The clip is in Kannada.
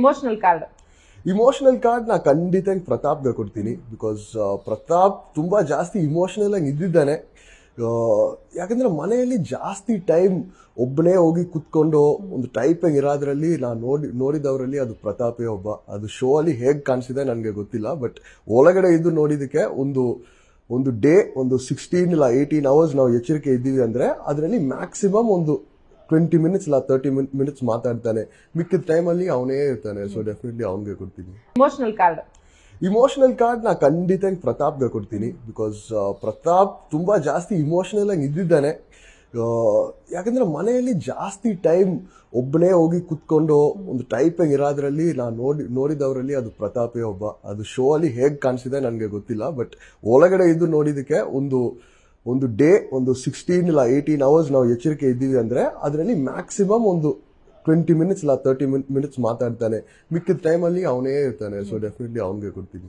ಇಮೋಷನಲ್ ಕಾರ್ಡ್ ಇಮೋಷನಲ್ ಕಾರ್ಡ್ ನಾ ಖಂಡಿತ ಪ್ರತಾಪ್ಗೆ ಕೊಡ್ತೀನಿ. ಬಿಕಾಸ್ ಪ್ರತಾಪ್ ತುಂಬಾ ಜಾಸ್ತಿ ಇಮೋಷನಲ್ ಆಗಿ ಇದ್ದಿದ್ದಾನೆ. ಯಾಕಂದ್ರೆ ಮನೆಯಲ್ಲಿ ಜಾಸ್ತಿ ಟೈಮ್ ಒಬ್ಬನೇ ಹೋಗಿ ಕುತ್ಕೊಂಡು ಒಂದು ಟೈಪಿಂಗ್ ಇರೋದ್ರಲ್ಲಿ ನಾನು ನೋಡಿದವರಲ್ಲಿ ಅದು ಪ್ರತಾಪೇ ಒಬ್ಬ. ಅದು ಶೋ ಅಲ್ಲಿ ಹೇಗ್ ಕಾಣಿಸಿದೆ ನನಗೆ ಗೊತ್ತಿಲ್ಲ, ಬಟ್ ಒಳಗಡೆ ಇದ್ದು ನೋಡಿದಕ್ಕೆ ಒಂದು ಡೇ ಒಂದು 16 ಇಲ್ಲ 18 ಅವರ್ಸ್ ನಾವು ಎಚ್ಚರಿಕೆ ಇದ್ದೀವಿ ಅಂದ್ರೆ ಅದರಲ್ಲಿ ಮ್ಯಾಕ್ಸಿಮಮ್ ಒಂದು 20 ಮಿನಿಟ್ಸ್ ಇಲ್ಲ 30 ಮಿನಿಟ್ಸ್ ಮಾತಾಡ್ತಾನೆ. ಮಿಕ್ಕಿದ ಟೈಮಲ್ಲಿ ಅವನೇ ಇರ್ತಾನೆ. ಸೊ ಡೆಫಿನೆಟ್ಲಿ ಅವನಿಗೆ ಕೊಡ್ತೀನಿ. ಇಮೋಷನಲ್ ಕಾರ್ಡ್ ನಾ ಖಂಡಿತ ಪ್ರತಾಪ್ಗೆ ಕೊಡ್ತೀನಿ. ಬಿಕಾಸ್ ಪ್ರತಾಪ್ ತುಂಬಾ ಜಾಸ್ತಿ ಇಮೋಷನಲ್ ಆಗಿ ಇದ್ದಿದ್ದಾನೆ. ಯಾಕಂದ್ರೆ ಮನೆಯಲ್ಲಿ ಜಾಸ್ತಿ ಟೈಮ್ ಒಬ್ಬನೇ ಹೋಗಿ ಕುತ್ಕೊಂಡು ಒಂದು ಟೈಪಿಂಗ್ ಇರೋದ್ರಲ್ಲಿ ನಾನು ನೋಡಿದವರಲ್ಲಿ ಅದು ಪ್ರತಾಪೇ ಒಬ್ಬ. ಅದು ಶೋ ಅಲ್ಲಿ ಹೇಗ್ ಕಾಣಿಸಿದೆ ನನಗೆ ಗೊತ್ತಿಲ್ಲ, ಬಟ್ ಒಳಗಡೆ ಇದ್ದು ನೋಡಿದಕ್ಕೆ ಒಂದು ಡೇ ಒಂದು 16 ಇಲ್ಲ 18 ಅವರ್ಸ್ ನಾವು ಎಚ್ಚರಿಕೆ ಇದ್ದೀವಿ ಅಂದ್ರೆ ಅದರಲ್ಲಿ ಮ್ಯಾಕ್ಸಿಮಮ್ ಒಂದು 20 ಮಿನಿಟ್ಸ್ ಇಲ್ಲ 30 ಮಿನಿಟ್ಸ್ ಮಾತಾಡ್ತಾನೆ. ಮಿಕ್ಕಿದ ಟೈಮಲ್ಲಿ ಅವನೇ ಇರ್ತಾನೆ. ಸೊ ಡೆಫಿನೆಟ್ಲಿ ಅವನಿಗೆ ಕೊಡ್ತೀನಿ.